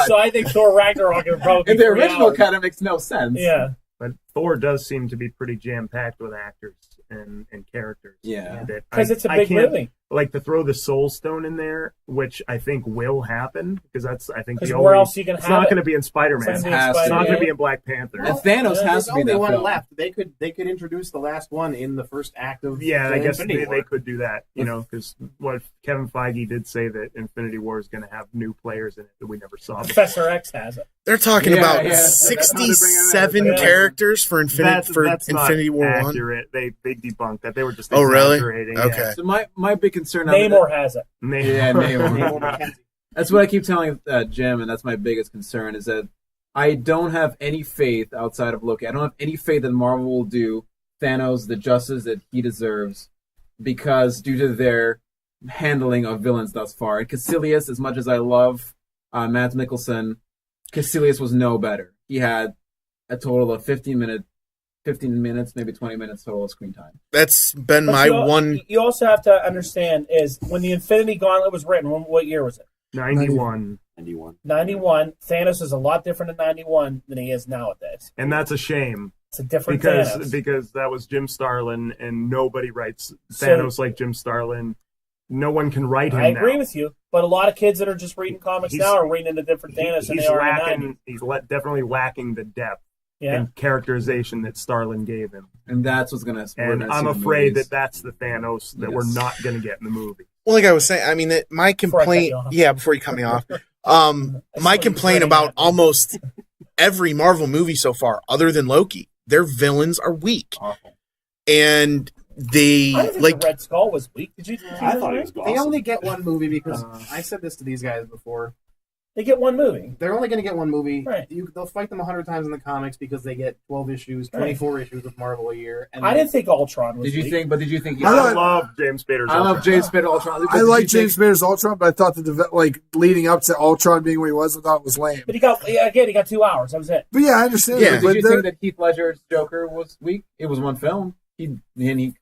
So I think Thor Ragnarok would probably be in the original cut. It makes no sense. Yeah, but Thor does seem to be pretty jam packed with actors and characters. Yeah, because it's a big movie. Like to throw the Soul Stone in there, which I think will happen, because that's the only. Where else you can have it's not going to be in Spider-Man. It's not going to be in Black Panther. And Thanos has to be that one left. They could introduce the last one in the first act of. Yeah, I guess they could do that. Because what Kevin Feige did say that Infinity War is going to have new players in it that we never saw. Professor X has it. They're talking about 67 characters for Infinity War accurate. 1. They debunked that. They were just exaggerating. Okay. Yeah. So my big concern. Namor has it. Namor. That's what I keep telling Jim, and that's my biggest concern, is that I don't have any faith outside of Loki. I don't have any faith that Marvel will do Thanos the justice that he deserves, because due to their handling of villains thus far. And Caecilius, as much as I love Mads Mikkelsen, Caecilius was no better. He had a total of 15 minutes, maybe 20 minutes total screen time. That's been But my one. You also have to understand is when the Infinity Gauntlet was written, what year was it? 91. 91. Thanos is a lot different in 91 than he is nowadays. And that's a shame. It's a different Thanos. Because that was Jim Starlin, and nobody writes Thanos like Jim Starlin. No one can write him I agree now. with you, but a lot of kids that are just reading comics now are reading a different Thanos than they are in the 90s. He's definitely lacking the depth Yeah. and characterization that Starlin gave him. And that's what's going to... And I'm afraid that that's the Thanos that we're not going to get in the movie. Well, like I was saying, I mean, my complaint. Before you cut me off. My complaint about almost every Marvel movie so far, other than Loki, their villains are weak. Awful. And they I didn't think the Red Skull was weak. Did you? I thought it was awesome. They only get one movie because I said this to these guys before. They get one movie. They're only going to get one movie. Right. They'll fight them 100 times in the comics because they get 12 issues, 24 issues with Marvel a year. And I didn't think Ultron was Did you weak. think? But did you think? I love James Spader's I Ultron. love James Spader Ultron. I like James Spader's Ultron, but I thought leading up to Ultron being what he was, I thought it was lame. But he got 2 hours. That was it. But yeah, I understand. Yeah. that, Did but you there- think that Heath Ledger's Joker was weak? It was one film. He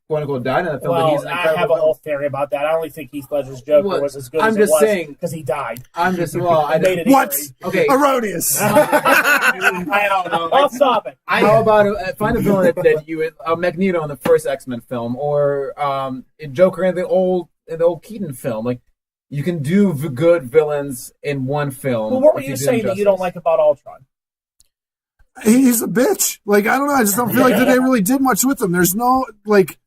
quote unquote died in that film. but Well, he's an I incredible have a film. whole theory about that. I only think Heath Ledger's Joker Well, was as good I'm as just it was saying- because he died. I'm just I Made it what? eerie. Okay. Erroneous. I don't know. Off topic. How about find a villain that you Magneto in the first X-Men film, or Joker in the old Keaton film? Like you can do good villains in one film. Well, what were if you do saying them that you don't justice. like about Ultron? He's a bitch. Like, I don't know. I just don't feel like that they really did much with him. There's no, like,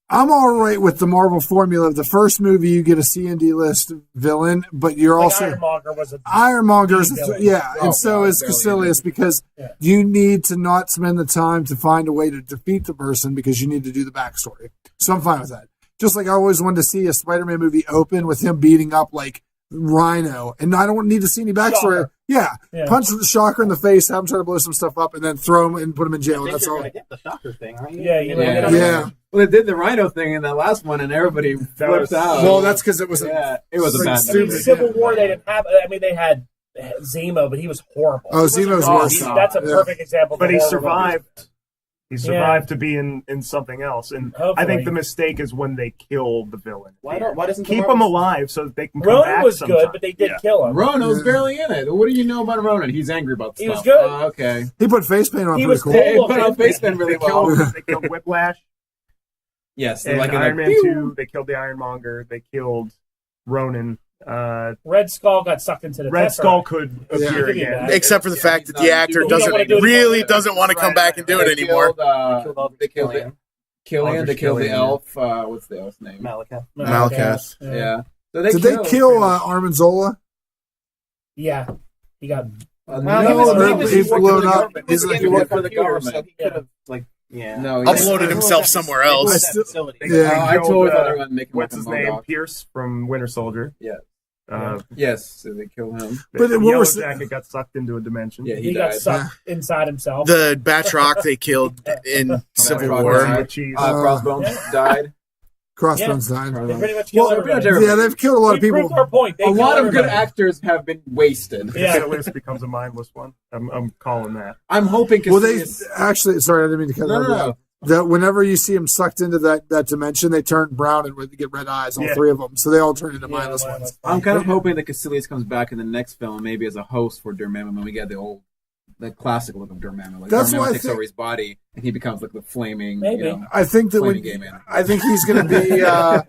I'm all right with the Marvel formula. The first movie, you get a C and D list villain, but you're Like also... Ironmonger was a Ironmonger is, villain. yeah, Oh, and so God, is brilliant. Caecilius, because Yeah. you need to not spend the time to find a way to defeat the person because you need to do the backstory. So I'm fine with that. Just like I always wanted to see a Spider-Man movie open with him beating up, like, Rhino, and I don't need to see any backstory. Shocker. Yeah. Yeah. Punch Shocker in the face, have him try to blow some stuff up, and then throw him and put him in I jail. think That's you're all. going to get the Shocker thing, aren't you? Yeah, you know, Yeah. you know, Yeah. Well, they did the Rhino thing in that last one, and everybody was- flipped out. Well, that's because it was yeah, it was a bad Stupid. movie. Civil War, they didn't have. I mean, they had Zemo, but he was horrible. Oh, Zemo's Oh, worse. That's a Yeah. perfect example. of But a he horror survived. movie. He survived to be in something else. And I Hopefully. think the mistake is when they kill the villain. Why doesn't Keep the him Marvel- alive so that they can come Ronan back was sometime. good, but they did kill him. Rono's barely in it. What do you know about Ronan? He's angry about stuff. He was good. Okay. He put face paint on He pretty was cool. cool. Hey, put on face been really They well. killed Whiplash. Yes, And like Iron Man pew. 2, they killed the Ironmonger. They killed Ronan. Red Skull got sucked into the Red Tesseract. Skull could appear He could be again. back. Except for the fact that the actor You don't wanna do it really again. doesn't want to come back and do it They anymore. killed Killian. They killed the elf. What's the elf's name? Malekith. Malekith. Yeah. So Did they kill Armin Zola? Yeah, he got. Well, No, he blew up. He's He's like- he worked for the computer, government. So he could have, like, yeah. No, Uploaded himself somewhere else. I still- Facility. Yeah. I killed, totally thought they were going to make him What's like his a name? Modoc. Pierce from Winter Soldier. Yeah. Uh, Yes, so they killed him. But the what Yellow was- Jacket got sucked into a dimension. Yeah, He he got died. sucked inside himself. The Batroc they killed in Civil Batroc War. died. Cheese. Crossbones died. Crossbones died. They pretty much killed Well, pretty much everybody. everybody. Yeah, they've killed a lot of We people. proved our point. They A killed lot of good everybody. actors have been wasted. Yeah. Caecilius becomes a mindless one. I'm calling that. I'm hoping. Well, they Caecilius- actually, sorry, I didn't mean to cut No, over no, that. no. That whenever you see them sucked into that dimension, they turn brown and get red eyes, all Yeah. three of them. So they all turn into Yeah, mindless mindless ones. I'm kind of hoping that Caecilius comes back in the next film, maybe as a host for Dormammu, when we get the classic look of Dormammu. Like That's Dormammu what I takes think- over his body, and he becomes like the flaming, Maybe. I think that flaming gay man. I think he's going to be. I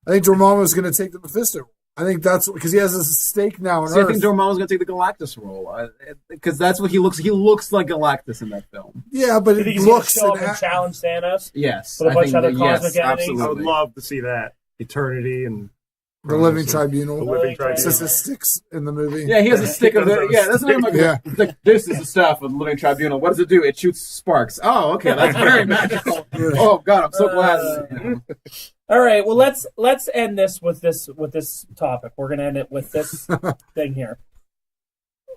think Dormammu is going to take the Mephisto. I think that's because he has a stake now in So I Earth. think Dormammu's going to take the Galactus role because that's what he looks. He looks like Galactus in that film. Yeah, but You it think he's going to looks show up and and act- challenge Thanos? Yes, With a I bunch think of other that- cosmic yes, entities? I would absolutely. love to see that. Eternity and the Living The Tribunal. Living Living Tribunal. It's just his sticks in the movie. Yeah, he has a stick of the. Yeah, that's not like. Yeah. It's like this is the stuff of the Living Tribunal. What does it do? It shoots sparks. Oh, okay, that's very magical. Oh God, I'm so glad. All right, well let's end this with this topic. We're going to end it with this thing here.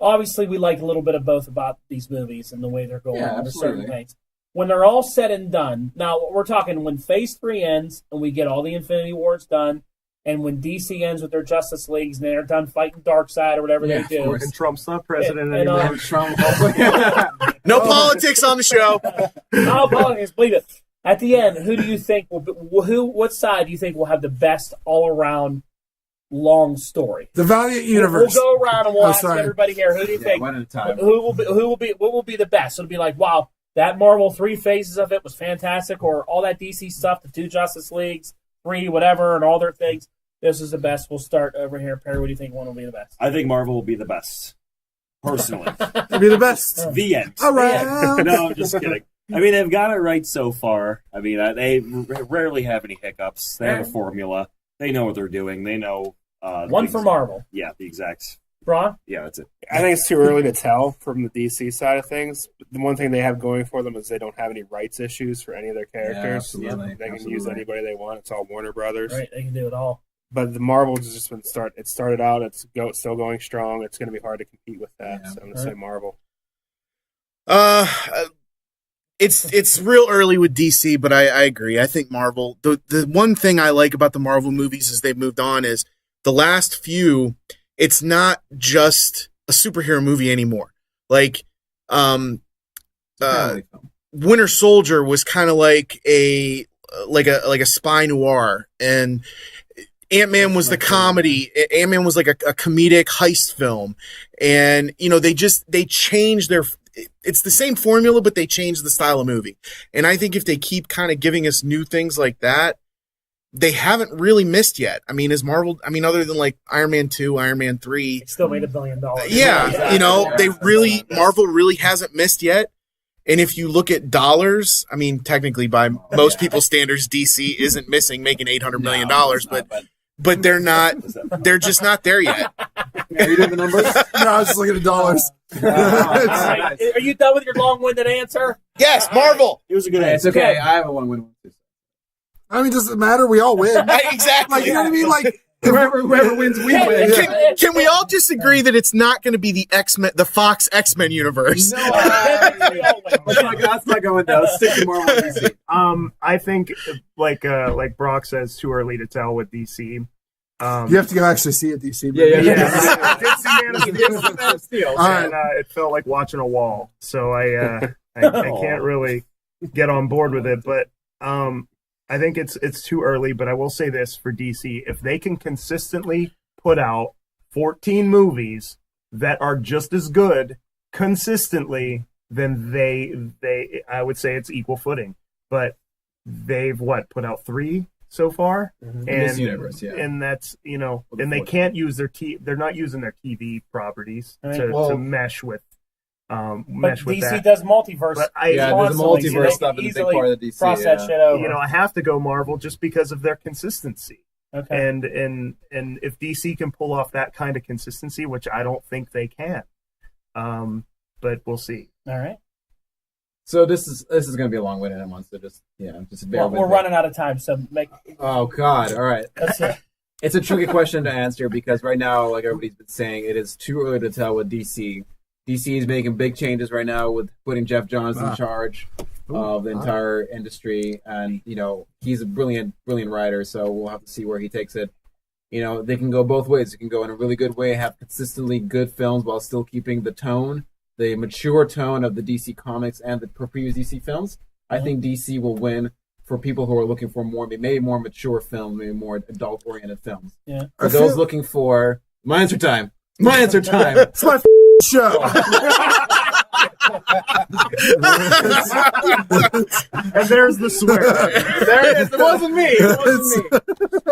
Obviously, we like a little bit of both about these movies and the way they're going Yeah, under certain absolutely. things. When they're all said and done, now we're talking when Phase 3 ends and we get all the Infinity Wars done, And when DC ends with their Justice Leagues and they're done fighting Darkseid or whatever they do, And Trump's not president And, anymore. Trump. No politics on the show. no politics, believe it. At the end, who do you think will be, what side do you think will have the best all around long story? The Valiant Universe. We'll go around and we'll ask sorry. everybody here. Who do you think? One at a time. What will be the best? It'll be like, wow, that Marvel 3 phases of it was fantastic, or all that DC stuff, the 2 Justice Leagues, 3 whatever, and all their things. This is the best. We'll start over here. Perry, what do you think one will be the best? I think Marvel will be the best. Personally. It'll be the best. The end. All right. No, I'm just kidding. I mean, they've got it right so far. I mean, they rarely have any hiccups. They have a formula. They know what they're doing. They know. One for Marvel. Yeah, the exact. Braun? Yeah, that's it. I think it's too early to tell from the DC side of things. The one thing they have going for them is they don't have any rights issues for any of their characters. absolutely. They can use anybody they want. It's all Warner Brothers. Right, they can do it all. But the Marvel has just been It started out. It's still going strong. It's going to be hard to compete with that. Yeah. So I'm going to say Marvel. It's real early with DC, but I agree. I think Marvel. The one thing I like about the Marvel movies as they've moved on is the last few. It's not just a superhero movie anymore. Like, Winter Soldier was kind of like a spy noir, and Ant-Man was the comedy. Ant-Man was like a comedic heist film, and they changed their. It's the same formula, but they changed the style of movie. And I think if they keep kind of giving us new things like that, they haven't really missed yet. I mean, other than like Iron Man 2, Iron Man 3. It still made $1 billion. Yeah, Marvel really hasn't missed yet. And if you look at dollars, I mean, technically by most people's standards, DC isn't making $800 million, but they're not, they're just not there yet. Are you doing the numbers? No, I was just looking at dollars. Right. Are you done with your long-winded answer? Yes, Marvel. It was a good It's answer. okay. I have a one-win. I mean, does it matter? We all win. Exactly. Like, you know what I mean? Like, Whoever wins, we win. Can we all just agree that it's not going to be the Fox X-Men universe? No, that's not going down. Stick to Marvel and DC. I think, like Brock says, too early to tell with DC. you have to go actually see a DC movie. Yeah, I did see Man of Steel, All right. and it felt like watching a wall. So I can't really get on board with it. But I think it's too early. But I will say this for DC: if they can consistently put out 14 movies that are just as good consistently, then they I would say it's equal footing. But they've put out 3 so far, In and this universe, yeah. and that's Well, and they before- can't use they're not using their TV properties to mesh with But mesh with DC that. does multiverse. But there's the constantly, so multiverse they stuff can is a big easily part of the DC. cross that shit over. I have to go Marvel just because of their consistency. Okay. And if DC can pull off that kind of consistency, which I don't think they can, but we'll see. All right. So this is going to be a long-winded one. So just bear with We're me. running out of time, so make. Oh God! All right. That's it. It's a tricky question to answer because right now, like everybody's been saying, it is too early to tell with DC. DC is making big changes right now with putting Jeff Johns in charge of the entire industry, and he's a brilliant writer. So we'll have to see where he takes it. They can go both ways. It can go in a really good way, have consistently good films while still keeping the mature tone of the DC comics and the previous DC films. I think DC will win for people who are looking for maybe more mature films, maybe more adult-oriented films. Yeah. For those looking for my answer time. It's my show. And there's the swear. There it is. It wasn't me.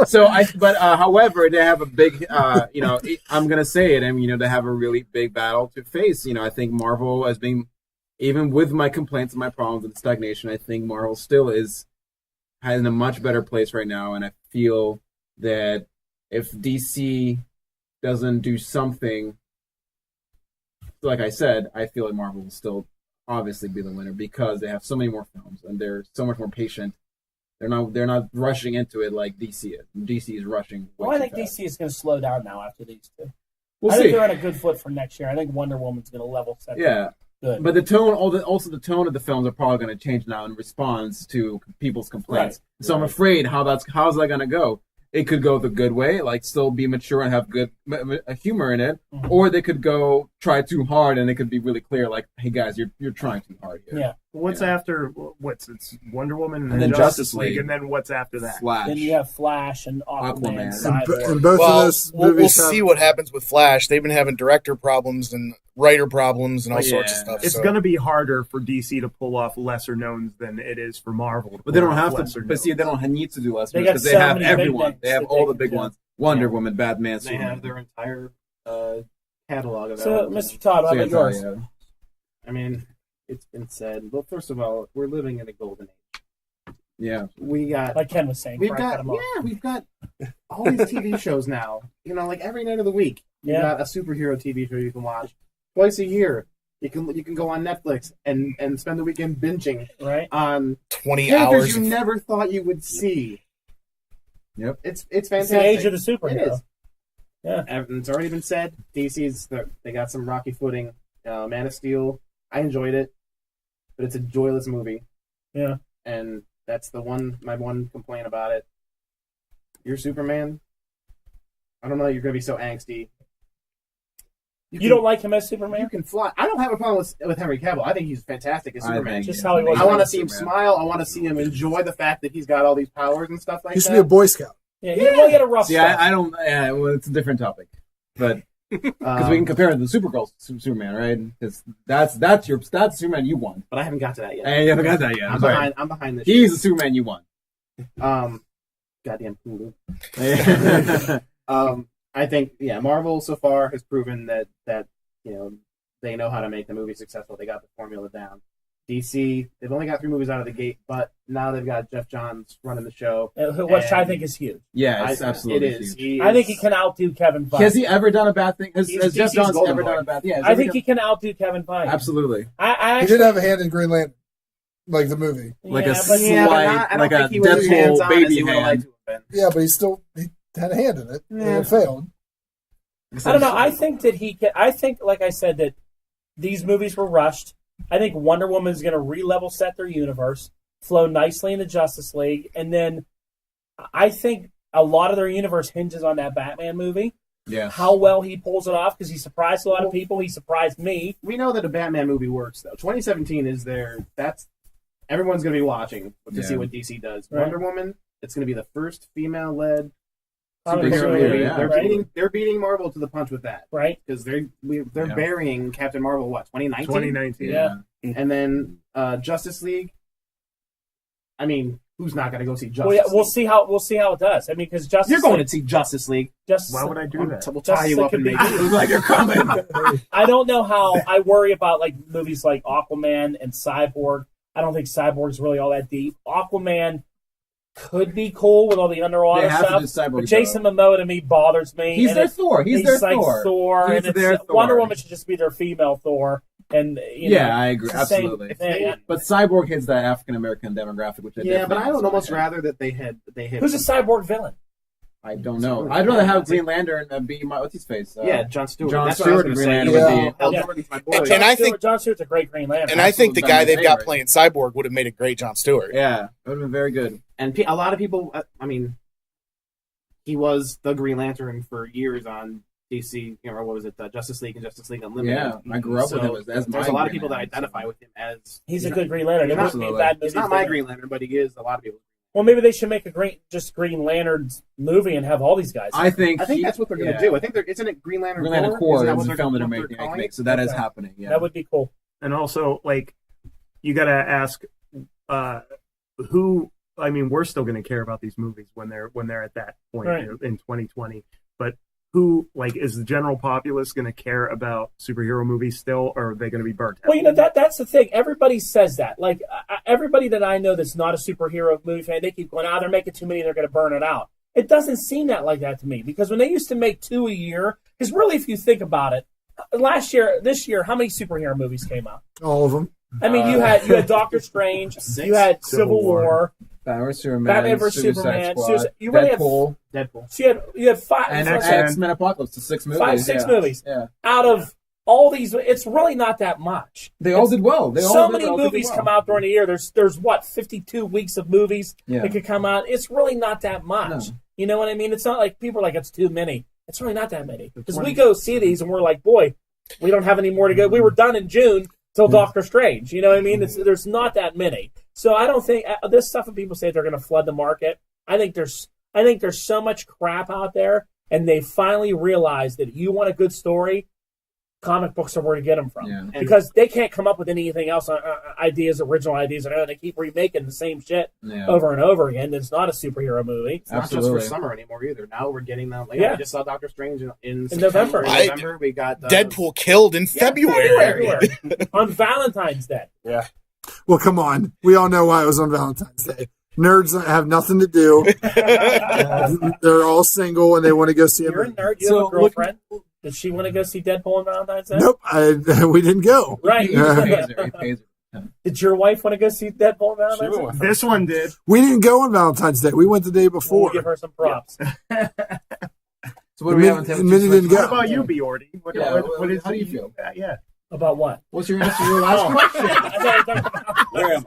So however, they have a big, I'm gonna say it, and they have a really big battle to face. I think Marvel has been, even with my complaints and my problems with stagnation, I think Marvel still is in a much better place right now, and I feel that if DC doesn't do something, like I said, I feel like Marvel will still obviously be the winner because they have so many more films and they're so much more patient. They're not rushing into it like DC is. DC is rushing. I think DC is going to slow down now after these two. We'll I see. think they're on a good foot for next year. I think Wonder Woman's going to level set. Yeah. Good. But the tone, also the tone of the films are probably going to change now in response to people's complaints. Right. So I'm afraid how's that going to go? it could go the good way, like still be mature and have good humor in it, or they could go try too hard and it could be really clear, like, hey guys, you're trying too hard here. Yeah. What's after? It's Wonder Woman And then Justice League. and then what's after that? Flash. Then you have Flash and Aquaman. Aquaman. Cyborg. And both of those we'll movies see what happens with Flash. They've been having director problems and writer problems and all sorts of stuff. It's going to be harder for DC to pull off lesser knowns than it is for Marvel. But they don't have to. But see, they don't need to do less They got because they so have many big everyone. names They have that all they the big can do. ones. Wonder Woman, Batman, They have Superman. their entire catalog of So, elements. Mr. Todd, how So, about yeah, yours? yeah. I mean, it's been said. Well, first of all, we're living in a golden age. Yeah. We got Like Ken was saying. we've before I cut got him off. we've got all these TV shows now. You know, like every night of the week, you Yeah. got a superhero TV show you can watch twice a year. You can go on Netflix and spend the weekend binging Right? on 20 characters hours. you never thought you would see. Yep. It's It's fantastic. the age of the It superhero. is. Yeah. And it's already been said. They got some rocky footing. Man of Steel, I enjoyed it, but it's a joyless movie. Yeah. And that's my one complaint about it. You're Superman. I don't know. You're gonna be so angsty. You don't like him as Superman? You can fly. I don't have a problem with Henry Cavill. I think he's fantastic as I Superman. think, Just yeah. how he was. I want to see him Superman. smile. I want to see him enjoy the fact that he's got all these powers and stuff like He should that. be a Boy Scout. Yeah, he really had a rough See, start. I don't. Yeah, well, it's a different topic, but because we can compare it to Supergirl Superman, right? Because that's Superman you want. But I haven't got to that yet. And you haven't got that yet. I'm I'm sorry. behind. I'm behind this. He's the Superman you want. Goddamn Hulu. I think Marvel so far has proven that they know how to make the movie successful. They got the formula down. DC, they've only got 3 movies out of the gate, but now they've got Jeff Johns running the show. Which I think is huge. Yeah, it's absolutely it is. huge. I think he can outdo Kevin Feige. Has he ever done a bad thing? Has He's Jeff DC's Johns golden ever boy. done a bad thing? Yeah, I think he can outdo Kevin Feige. absolutely. I He actually, did have a hand in Green Lantern, like the movie. Like yeah, a but Yeah, but slight, I don't like a think he was as Deadpool hands-on as baby he would have liked hand. to have been. Yeah, but he had a hand in it, and Yeah. it failed. I don't know. I think that he can. I think, like I said, that these movies were rushed. I think Wonder Woman is going to re-level set their universe, flow nicely into Justice League, and then I think a lot of their universe hinges on that Batman movie. Yeah. How well he pulls it off, because he surprised a lot of people. He surprised me. We know that a Batman movie works, though. 2017 is that's everyone's going to be watching to see what DC does. Right. Wonder Woman, it's going to be the first female-led Comic superhero book movie. movie, yeah. They're beating Marvel to the punch with that Right? because they're Yeah. burying Captain Marvel. What 2019? 2019. Yeah. And then Justice League. I mean, who's not going to go see Justice Well, yeah, League? we'll see how it does. I mean, because Justice You're going League, to see Justice League. Justice Why would I do that? We'll tie you Justice up and League make could you Like you're coming. I don't know how. I worry about like movies like Aquaman and Cyborg. I don't think Cyborg's really all that deep. Aquaman could be cool with all the underwater They have to stuff, do Cyborg, but Jason Momoa to me bothers me. He's and their it- Thor. He's their like Thor. He's and it's, their Thor. Wonder Woman should just be their female Thor. And I agree. it's the same Absolutely. thing. But Cyborg hits that African American demographic, which I Yeah, but I would almost rather. rather that they had. Who's a Cyborg villain? I don't know. I'd rather have Green Lantern be what's his face? Jon Stewart. Jon That's what I was Stewart gonna Green say. Lantern would be- Hal Yeah. Jordan's my boy. And I think- Jon Stewart's a great Green Lantern. And I think the Absolutely guy they've got favorite. playing Cyborg would have made a great Jon Stewart. Yeah, it would have been very good. And a lot of people, I mean, he was the Green Lantern for years on DC. What was it? Justice League and Justice League Unlimited. Yeah, I grew up with him as my there's a lot of Green people that Lantern, identify so. with him as he's a not- good Green Lantern. It he's wouldn't be a not- bad movie. He's not my Green Lantern, but he is a lot of people. Well, maybe they should make a Green Lantern's movie and have all these guys. I think that's what they're going to do. I think isn't it Green Lantern? Green Lantern Corps? Corps Isn't that is what the they're- film that they're what making, calling it? so that is Okay. happening. Yeah, That would be cool. And also, like, you got to ask who. I mean, we're still going to care about these movies when they're at that point Right. in 2020. But who, like, is the general populace going to care about superhero movies still, or are they going to be burnt out? Well, that's the thing. Everybody says that. Like, everybody that I know that's not a superhero movie fan, they keep going, they're making too many, they're going to burn it out. It doesn't seem that like that to me, because when they used to make 2 a year, because really, if you think about it, this year, how many superhero movies came out? All of them. I mean, you had Doctor Strange, you had Civil War, Batman vs Superman, you really had Deadpool. so you had 5 and it's like X-Men Apocalypse, the 6 movies. Six movies. Yeah. out of all these, it's really not that much. They all did well. So many movies come out during the year. There's what, 52 weeks of movies that could come out. It's really not that much. No. You know what I mean? It's not like people are like, it's too many. It's really not that many. Because we go see these and we're like, boy, we don't have any more to go. We were done in June till Doctor Strange. You know what I mean? There's not that many. So I don't think this stuff when people say they're going to flood the market. I think there's so much crap out there, and they finally realized that if you want a good story, comic books are where to get them from. Yeah. Because they can't come up with anything else, original ideas, and they keep remaking the same shit over and over again. It's not a superhero movie. It's not just for summer anymore either. Now we're getting them. Like, we just saw Doctor Strange in November. We got Deadpool killed in February. On Valentine's Day. Yeah. Well, come on. We all know why it was on Valentine's Day. Nerds have nothing to do. They're all single and they want to go see You're a nerd. You have a girlfriend. Did she want to go see Deadpool on Valentine's Day? Nope. We didn't go. Right. Did your wife want to go see Deadpool on Valentine's Day? This one did. We didn't go on Valentine's Day. We went the day before. We'll give her some props. So what do we have on Minnie didn't go. What about you, Bjordy? How do you feel? Yeah. About what? What's your answer to your last question? Where am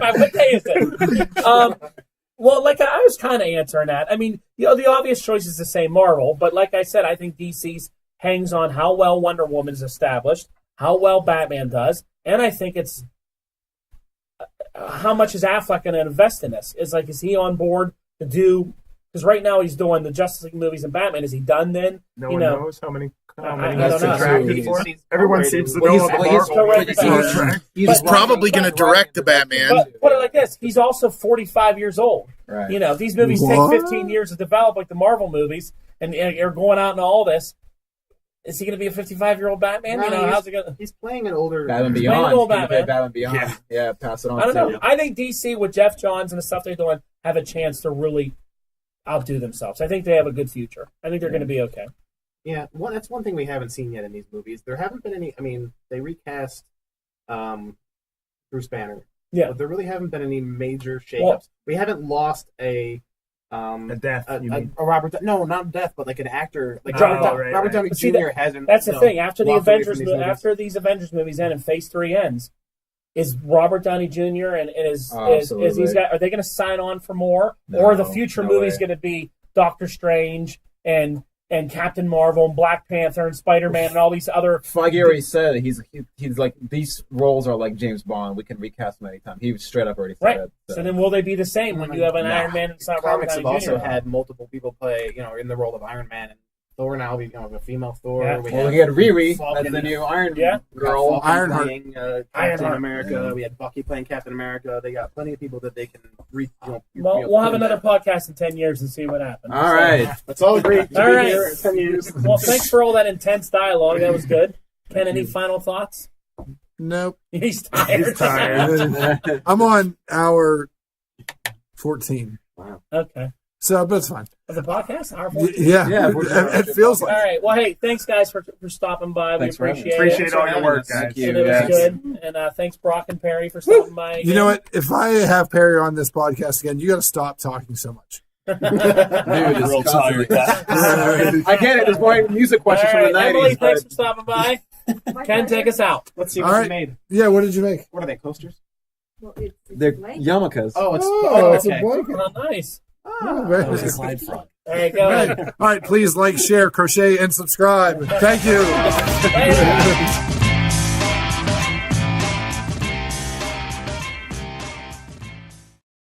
I? What day is it? Well, like I was kind of answering that. I mean, the obvious choice is to say Marvel, but like I said, I think DC's hangs on how well Wonder Woman is established, how well Batman does, and I think it's how much is Affleck going to invest in this? Is he on board to do? Because right now he's doing the Justice League movies and Batman. Is he done then? No one knows how many. I don't know. Everyone seems to know. He's probably going to direct the Batman. But put it like this: he's also 45 years old. Right. These movies take 15 years to develop, like the Marvel movies, and are going out and all this. Is he going to be a 55-year-old Batman? How's it going? He's playing an older Batman Beyond. Batman Beyond. Yeah, pass it on. I don't know. I think DC with Jeff Johns and the stuff they're doing have a chance to really outdo themselves. I think they have a good future. I think they're going to be okay. Yeah, that's one thing we haven't seen yet in these movies. There haven't been any. I mean, they recast Bruce Banner. Yeah, but there really haven't been any major shakeups. We haven't lost a death. A Robert. No, not death, but like an actor. Like Robert Downey Jr. hasn't. That's the thing. After these Avengers movies end and Phase 3 ends, is Robert Downey Jr. and is these guys? Are they going to sign on for more, or are the future movies going to be Doctor Strange and Captain Marvel and Black Panther and Spider-Man and all these other... Feige already said he's like, these roles are like James Bond. We can recast them anytime. He straight up already said it. So then will they be the same when you have an Iron Man and it's not Robert Downey Jr.? Comics have also had multiple people play, in the role of Iron Man. And Thor now, we have a female Thor. Yeah. We had Riri as the new Iron Girl. Ironheart playing Captain America. Yeah. We had Bucky playing Captain America. They got plenty of people that they can we'll have another podcast in 10 years and see what happens. All right. Let's all agree. All right. Here 10 years. Well, thanks for all that intense dialogue. That was good. Ken, any final thoughts? Nope. He's tired. I'm on hour 14. Wow. Okay. So, but it's fine. Of the podcast? Hour 14? Yeah. It feels like. All right. Well, hey, thanks, guys, for stopping by. Thanks, we appreciate it. Appreciate all your work, guys. Thank you. It was good. And thanks, Broc and Perry, for stopping by. Again. You know what? If I have Perry on this podcast again, you got to stop talking so much. Dude, it's real tired. I get it. There's more music questions from the 90s. Emily, thanks for stopping by. Ken, take us out. Let's see what you made. Yeah, what did you make? What are they, coasters? Well, it's They're blanket. yarmulkes. It's a okay. blanket. Oh, nice. Very It's a slide front. All right, go ahead. All right, please like, share, crochet, and subscribe. Thank you. Hey.